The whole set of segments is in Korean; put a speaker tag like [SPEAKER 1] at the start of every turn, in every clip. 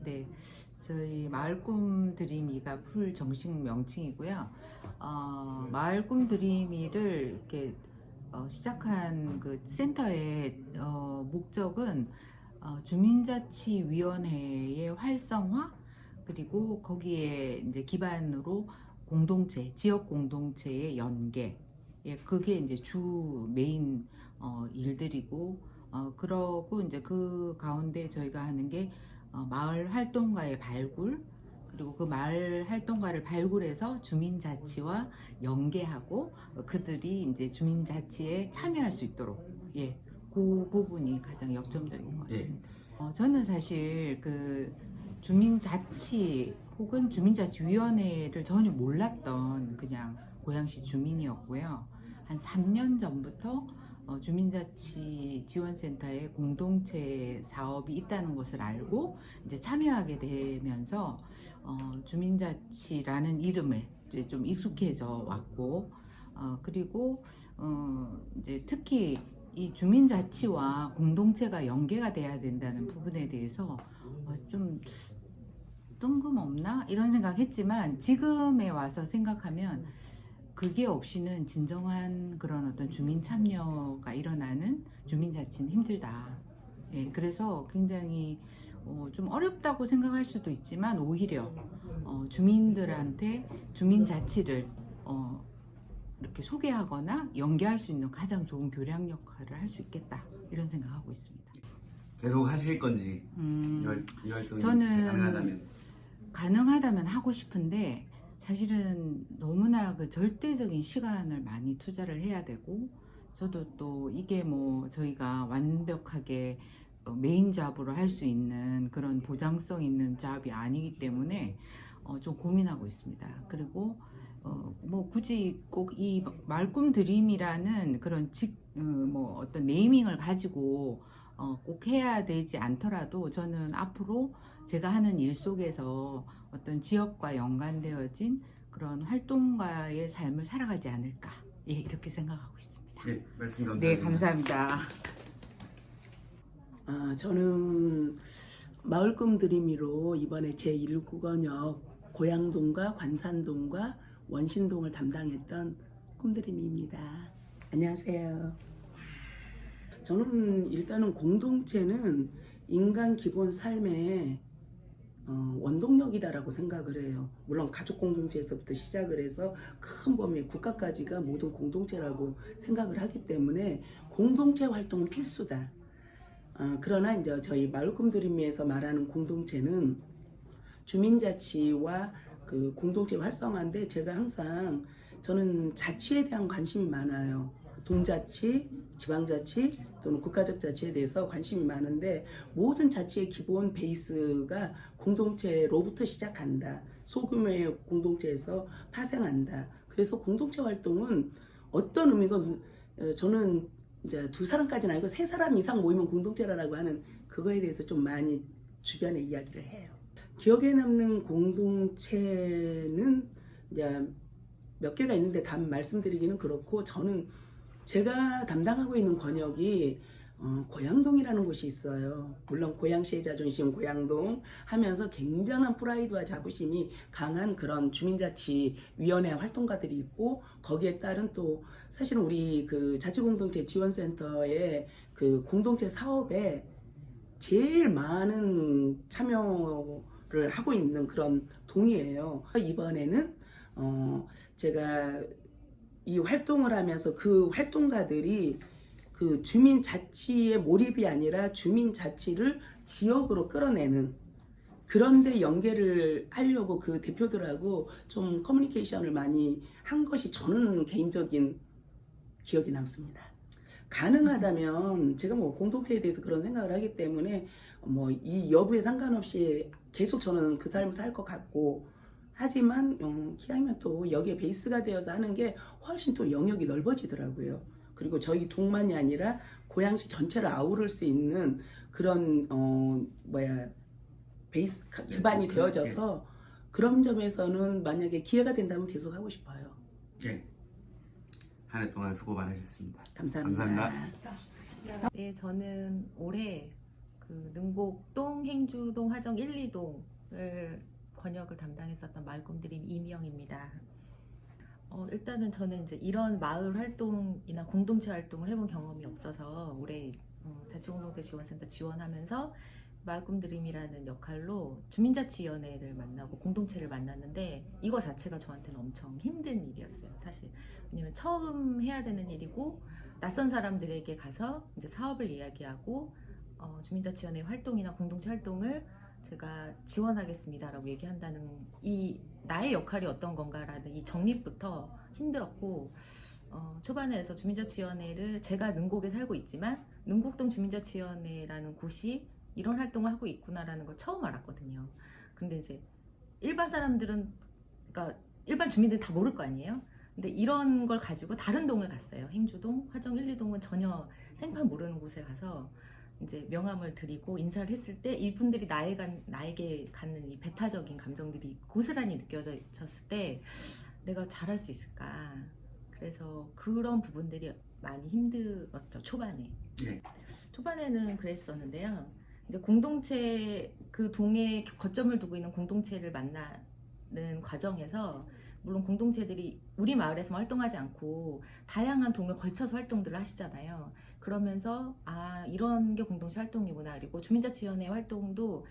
[SPEAKER 1] 네, 저희 마을꿈 드림이가 풀 정식 명칭이고요. 마을꿈 드림이를 이렇게 시작한 그 센터의 목적은 주민자치위원회의 활성화, 그리고 거기에 이제 기반으로 공동체, 지역 공동체의 연계, 예, 그게 이제 주 메인 일들이고, 그러고 이제 그 가운데 저희가 하는 게 마을 활동가의 발굴, 그리고 그 마을 활동가를 발굴해서 주민자치와 연계하고 그들이 이제 주민자치에 참여할 수 있도록, 예, 그 부분이 가장 역점적인 것 같습니다. 저는 사실 그 주민자치 혹은 주민자치위원회를 전혀 몰랐던 그냥 고양시 주민이었고요. 한 3년 전부터 주민자치 지원센터에 공동체 사업이 있다는 것을 알고 이제 참여하게 되면서 주민자치라는 이름에 이제 좀 익숙해져 왔고, 그리고 이제 특히 이 주민자치와 공동체가 연계가 돼야 된다는 부분에 대해서 좀 뜬금없나 이런 생각했지만, 지금에 와서 생각하면 그게 없이는 진정한 그런 어떤 주민 참여가 일어나는 주민자치는 힘들다. 예, 그래서 굉장히 좀 어렵다고 생각할 수도 있지만, 오히려 주민들한테 주민자치를 이렇게 소개하거나 연계할 수 있는 가장 좋은 교량 역할을 할 수 있겠다, 이런 생각하고 있습니다.
[SPEAKER 2] 계속 하실 건지 이 활동이
[SPEAKER 1] 저는 가능하다면 하고 싶은데, 사실은 너무나 그 절대적인 시간을 많이 투자를 해야 되고, 저도 또 이게 뭐 저희가 완벽하게 메인 잡으로 할 수 있는 그런 보장성 있는 잡이 아니기 때문에 좀 고민하고 있습니다. 그리고 뭐 굳이 꼭 이 말꿈 드림이라는 그런 뭐 어떤 네이밍을 가지고 꼭 해야 되지 않더라도, 저는 앞으로 제가 하는 일 속에서 어떤 지역과 연관되어진 그런 활동가의 삶을 살아가지 않을까, 예, 이렇게 생각하고 있습니다.
[SPEAKER 2] 네, 말씀 감사합니다.
[SPEAKER 1] 네, 감사합니다.
[SPEAKER 3] 저는 마을꿈 드림이로 이번에 제1구간역 고양동과 관산동과 원신동을 담당했던 꿈드림입니다. 안녕하세요. 저는 일단은 공동체는 인간 기본 삶의 원동력이다라고 생각을 해요. 물론 가족 공동체에서부터 시작을 해서 큰 범위의 국가까지가 모든 공동체라고 생각을 하기 때문에 공동체 활동은 필수다. 그러나 이제 저희 마을꿈 드림에서 말하는 공동체는 주민자치와 그 공동체 활성화인데, 제가 항상 저는 자치에 대한 관심이 많아요. 동자치, 지방자치 또는 국가적 자치에 대해서 관심이 많은데, 모든 자치의 기본 베이스가 공동체로부터 시작한다. 소규모의 공동체에서 파생한다. 그래서 공동체 활동은 어떤 의미가, 저는 이제 2사람까지는 아니고 3사람 이상 모이면 공동체라고 하는 그거에 대해서 좀 많이 주변에 이야기를 해요. 기억에 남는 공동체는 이제 몇 개가 있는데 다 말씀드리기는 그렇고, 저는 제가 담당하고 있는 권역이 고양동이라는 곳이 있어요. 물론 고양시의 자존심 고양동 하면서 굉장한 프라이드와 자부심이 강한 그런 주민자치위원회 활동가들이 있고, 거기에 따른 또 사실은 우리 그 자치공동체 지원센터의 그 공동체 사업에 제일 많은 참여를 하고 있는 그런 동이에요. 이번에는 제가 이 활동을 하면서 그 활동가들이 그 주민자치의 몰입이 아니라 주민자치를 지역으로 끌어내는, 그런데 연계를 하려고 그 대표들하고 좀 커뮤니케이션을 많이 한 것이 저는 개인적인 기억이 남습니다. 가능하다면 제가 뭐 공동체에 대해서 그런 생각을 하기 때문에 뭐 이 여부에 상관없이 계속 저는 그 삶을 살 것 같고, 하지만 기왕이면 또 여기에 베이스가 되어서 하는 게 훨씬 또 영역이 넓어지더라고요. 그리고 저희 동만이 아니라 고양시 전체를 아우를 수 있는 그런 베이스 기반이 되어져서, 그런 점에서는 만약에 기회가 된다면 계속 하고 싶어요.
[SPEAKER 2] 네, 한 해 동안 수고 많으셨습니다.
[SPEAKER 3] 감사합니다.
[SPEAKER 2] 감사합니다.
[SPEAKER 4] 네, 저는 올해 그 그 능곡동, 행주동, 화정 1, 2동을 권역을 담당했었던 마을 꿈드림 이미영입니다. 일단은 저는 이제 이런 마을 활동이나 공동체 활동을 해본 경험이 없어서 올해 자치공동체 지원센터 지원하면서 마을 꿈드림이라는 역할로 주민자치위원회를 만나고 공동체를 만났는데 이거 자체가 저한테는 엄청 힘든 일이었어요, 사실. 왜냐면 처음 해야 되는 일이고 낯선 사람들에게 가서 이제 사업을 이야기하고 주민자치위원회 활동이나 공동체 활동을 제가 지원하겠습니다라고 얘기한다는 이 나의 역할이 어떤 건가라는 이 정립부터 힘들었고 초반에 해서 주민자치위원회를 제가 능곡에 살고 있지만 능곡동 주민자치위원회라는 곳이 이런 활동을 하고 있구나라는 걸 처음 알았거든요. 근데 이제 일반 사람들은 그러니까 일반 주민들은 다 모를 거 아니에요. 근데 이런 걸 가지고 다른 동을 갔어요. 행주동, 화정 1, 2동은 전혀 생판 모르는 곳에 가서 이제 명함을 드리고 인사를 했을 때 이분들이 나에게 갖는 이 배타적인 감정들이 고스란히 느껴졌을 때 내가 잘할 수 있을까. 그래서 그런 부분들이 많이 힘들었죠, 초반에.
[SPEAKER 2] 네.
[SPEAKER 4] 초반에는 그랬었는데요. 이제 공동체, 그 동에 거점을 두고 있는 공동체를 만나는 과정에서 물론 공동체들이 우리 마을에서 활동하지 않고 다양한 동을 걸쳐서 활동들을 하시잖아요. 그러면서 이런 게 공동체 활동이구나. 그리고 주민자치위원회 활동도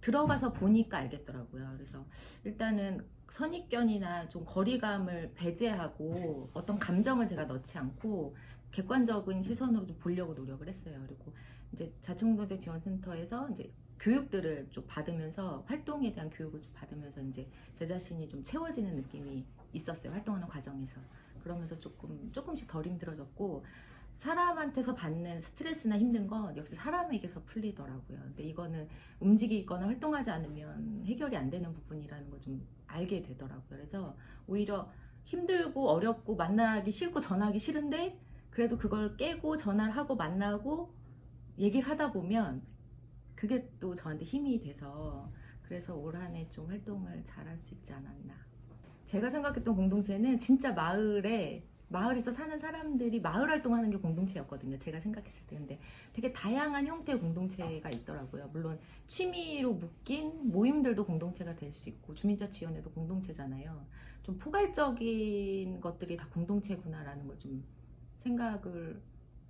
[SPEAKER 4] 들어가서 보니까 알겠더라고요. 그래서 일단은 선입견이나 좀 거리감을 배제하고 어떤 감정을 제가 넣지 않고 객관적인 시선으로 좀 보려고 노력을 했어요. 그리고 이제 자치공동체 지원센터에서 이제 교육들을 좀 받으면서 활동에 대한 교육을 좀 받으면서 이제 제 자신이 좀 채워지는 느낌이 있었어요, 활동하는 과정에서. 그러면서 조금씩 덜 힘들어졌고 사람한테서 받는 스트레스나 힘든 건 역시 사람에게서 풀리더라고요. 근데 이거는 움직이거나 활동하지 않으면 해결이 안 되는 부분이라는 걸 좀 알게 되더라고요. 그래서 오히려 힘들고 어렵고 만나기 싫고 전화하기 싫은데 그래도 그걸 깨고 전화를 하고 만나고 얘기를 하다 보면 그게 또 저한테 힘이 돼서 그래서 올 한 해 좀 활동을 잘할 수 있지 않았나. 제가 생각했던 공동체는 진짜 마을에서 사는 사람들이 마을 활동하는 게 공동체였거든요, 제가 생각했을 때. 근데 되게 다양한 형태의 공동체가 있더라고요. 물론 취미로 묶인 모임들도 공동체가 될 수 있고 주민자치위원회도 공동체잖아요. 좀 포괄적인 것들이 다 공동체구나라는 걸 좀 생각을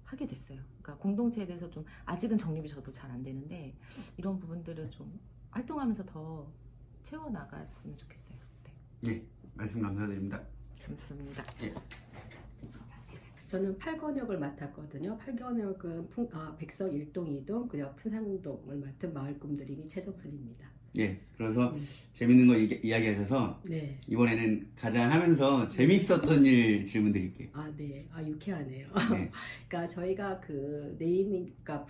[SPEAKER 4] 하게 됐어요. 그러니까 공동체에 대해서 좀 아직은 정립이 저도 잘 안 되는데 이런 부분들을 좀 활동하면서 더 채워나갔으면 좋겠어요. 네.
[SPEAKER 2] 네, 말씀 감사드립니다.
[SPEAKER 4] 감사합니다.
[SPEAKER 5] 저는 8권역을 맡았거든요. 8권역은 백석 1동, 2동, 그리고 푼상동을 맡은 마을 꿈드림이 최정순입니다.
[SPEAKER 2] 예, 그래서 재밌는 거 이야기하셔서
[SPEAKER 5] 네.
[SPEAKER 2] 이번에는 가장 하면서 재밌었던 일 질문 드릴게요.
[SPEAKER 5] 네. 유쾌하네요.
[SPEAKER 2] 네.
[SPEAKER 5] 그러니까 저희가 그 네이밍과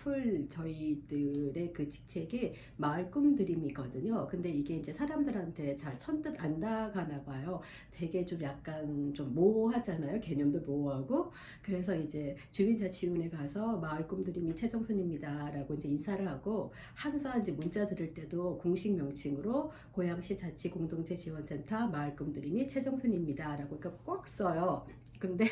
[SPEAKER 5] 저희들의 그 직책이 마을 꿈드림이거든요. 근데 이게 이제 사람들한테 잘 선뜻 안 나가나 봐요. 되게 좀 약간 좀 모호하잖아요. 개념도 모호하고. 그래서 이제 주민자치위원회 가서 마을 꿈드림이 최정순입니다라고 이제 인사를 하고 항상 이제 문자 들을 때도 공식 명칭으로 고양시 자치공동체 지원센터 마을 꿈드림이 최정순입니다라고 그러니까 꼭 써요. 근데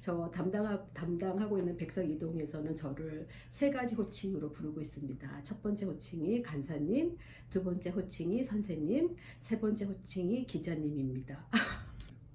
[SPEAKER 5] 저 담당하고 있는 백석 2동에서는 저를 3가지 호칭으로 부르고 있습니다. 첫 번째 호칭이 간사님, 두 번째 호칭이 선생님, 세 번째 호칭이 기자님입니다.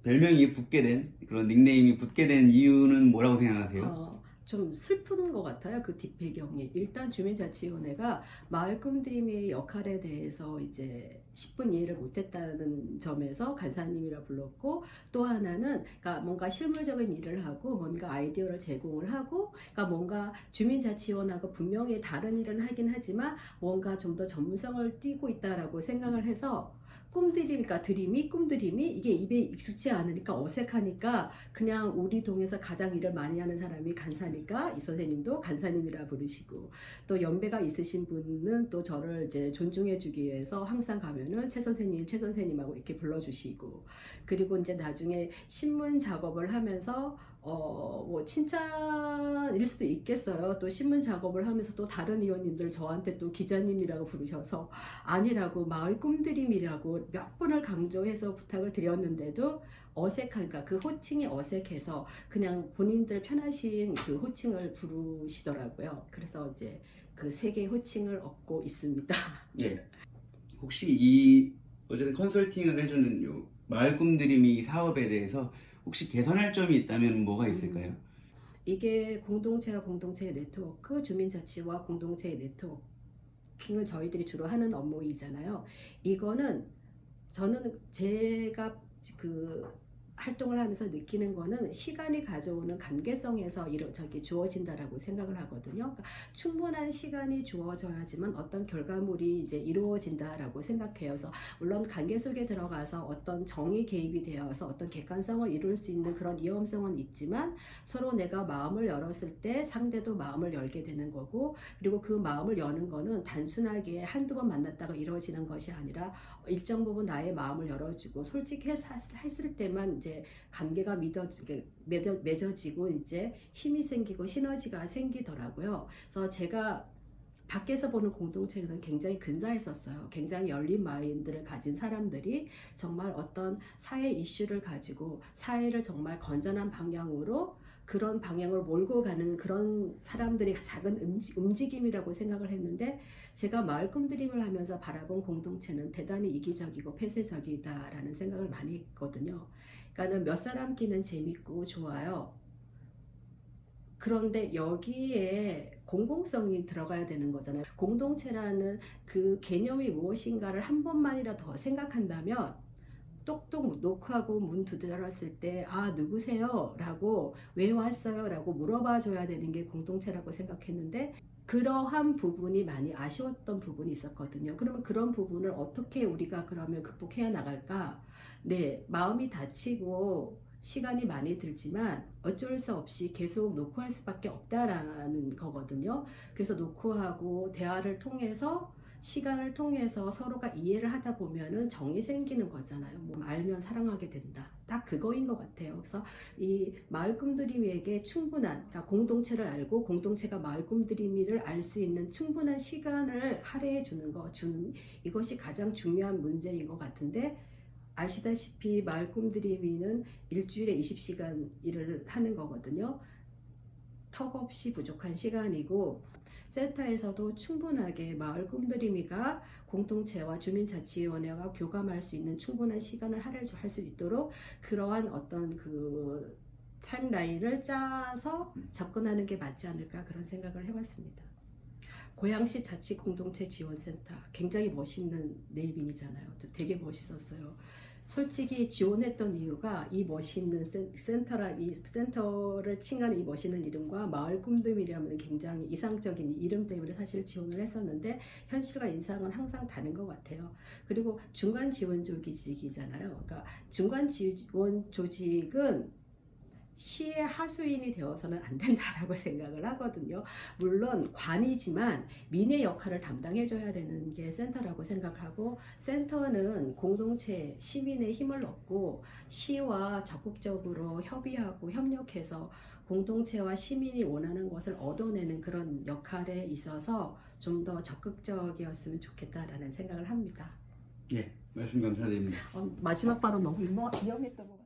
[SPEAKER 2] 별명이 붙게 된 그런 닉네임이 붙게 된 이유는 뭐라고 생각하세요?
[SPEAKER 5] 좀 슬픈 것 같아요. 그 뒷배경이. 일단 주민자치위원회가 마을 꿈드림의 역할에 대해서 이제 10분 이해를 못했다는 점에서 간사님이라 불렀고, 또 하나는 그러니까 뭔가 실물적인 일을 하고 뭔가 아이디어를 제공을 하고, 그러니까 뭔가 주민자치위원회하고 분명히 다른 일은 하긴 하지만 뭔가 좀 더 전문성을 띠고 있다라고 생각을 해서 꿈드림이니까 꿈드림이 이게 입에 익숙지 않으니까 어색하니까 그냥 우리 동에서 가장 일을 많이 하는 사람이 간사니까 이 선생님도 간사님이라 부르시고, 또 연배가 있으신 분은 또 저를 이제 존중해주기 위해서 항상 가면은 최 선생님하고 이렇게 불러주시고, 그리고 이제 나중에 신문 작업을 하면서 뭐 칭찬일 수도 있겠어요. 또 신문 작업을 하면서 또 다른 의원님들 저한테 또 기자님이라고 부르셔서 아니라고 마을 꿈드림이라고 몇 번을 강조해서 부탁을 드렸는데도 어색하니까 그 호칭이 어색해서 그냥 본인들 편하신 그 호칭을 부르시더라고요. 그래서 이제 그 세계의 호칭을 얻고 있습니다.
[SPEAKER 2] 예. 혹시 이 어쨌든 컨설팅을 해주는 요 마을 꿈드림이 사업에 대해서 혹시 개선할 점이 있다면 뭐가 있을까요?
[SPEAKER 5] 이게 공동체와 공동체의 네트워크, 주민자치와 공동체의 네트워킹을 저희들이 주로 하는 업무이잖아요. 이거는 저는 제가 그 활동을 하면서 느끼는 거는 시간이 가져오는 관계성에서 주어진다라고 생각을 하거든요. 그러니까 충분한 시간이 주어져야지만 어떤 결과물이 이제 이루어진다라고 생각해요. 그래서 물론 관계 속에 들어가서 어떤 정의 개입이 되어서 어떤 객관성을 이룰 수 있는 그런 위험성은 있지만 서로 내가 마음을 열었을 때 상대도 마음을 열게 되는 거고, 그리고 그 마음을 여는 거는 단순하게 한두 번 만났다가 이루어지는 것이 아니라 일정 부분 나의 마음을 열어주고 솔직했을 때만 이제 관계가 맺어지고 이제 힘이 생기고 시너지가 생기더라고요. 그래서 제가 밖에서 보는 공동체는 굉장히 근사했었어요. 굉장히 열린 마인드를 가진 사람들이 정말 어떤 사회 이슈를 가지고 사회를 정말 건전한 방향으로 그런 방향으로 몰고 가는 그런 사람들의 작은 움직임이라고 생각을 했는데, 제가 마을 꿈드림을 하면서 바라본 공동체는 대단히 이기적이고 폐쇄적이다라는 생각을 많이 했거든요. 그러니까는 몇 사람 끼는 재밌고 좋아요. 그런데 여기에 공공성이 들어가야 되는 거잖아요. 공동체라는 그 개념이 무엇인가를 한 번만이라도 더 생각한다면, 똑똑 노크하고 문 두드렸을 때 아 누구세요? 라고 왜 왔어요? 라고 물어봐 줘야 되는 게 공동체라고 생각했는데, 그러한 부분이 많이 아쉬웠던 부분이 있었거든요. 그러면 그런 부분을 어떻게 우리가 그러면 극복해야 나갈까? 네, 마음이 다치고 시간이 많이 들지만 어쩔 수 없이 계속 노크할 수밖에 없다라는 거거든요. 그래서 노크하고 대화를 통해서 시간을 통해서 서로가 이해를 하다 보면은 정이 생기는 거잖아요. 뭐 알면 사랑하게 된다. 딱 그거인 것 같아요. 그래서 이 마을 꿈드림이에게 충분한, 그러니까 공동체를 알고 공동체가 마을 꿈드림이를 알 수 있는 충분한 시간을 할애해 주는 이것이 가장 중요한 문제인 것 같은데, 아시다시피 마을 꿈드림이는 일주일에 20시간 일을 하는 거거든요. 턱없이 부족한 시간이고, 센터에서도 충분하게 마을 꿈드림이가 공동체와 주민자치위원회가 교감할 수 있는 충분한 시간을 할애할 수 있도록 그러한 어떤 그 타임라인을 짜서 접근하는 게 맞지 않을까, 그런 생각을 해봤습니다. 고양시 자치공동체지원센터 굉장히 멋있는 네이밍이잖아요. 또 되게 멋있었어요. 솔직히 지원했던 이유가 이 멋있는 이 센터를 칭하는 이 멋있는 이름과 마을 꿈드림이라는 굉장히 이상적인 이름 때문에 사실 지원을 했었는데, 현실과 인상은 항상 다른 것 같아요. 그리고 중간 지원 조직이잖아요. 그러니까 중간 지원 조직은 시의 하수인이 되어서는 안 된다라고 생각을 하거든요. 물론 관이지만 민의 역할을 담당해줘야 되는 게 센터라고 생각을 하고, 센터는 공동체, 시민의 힘을 얻고 시와 적극적으로 협의하고 협력해서 공동체와 시민이 원하는 것을 얻어내는 그런 역할에 있어서 좀 더 적극적이었으면 좋겠다라는 생각을 합니다.
[SPEAKER 2] 네, 말씀 감사드립니다.
[SPEAKER 5] 마지막 발언 너무 위험했던 것 같아요.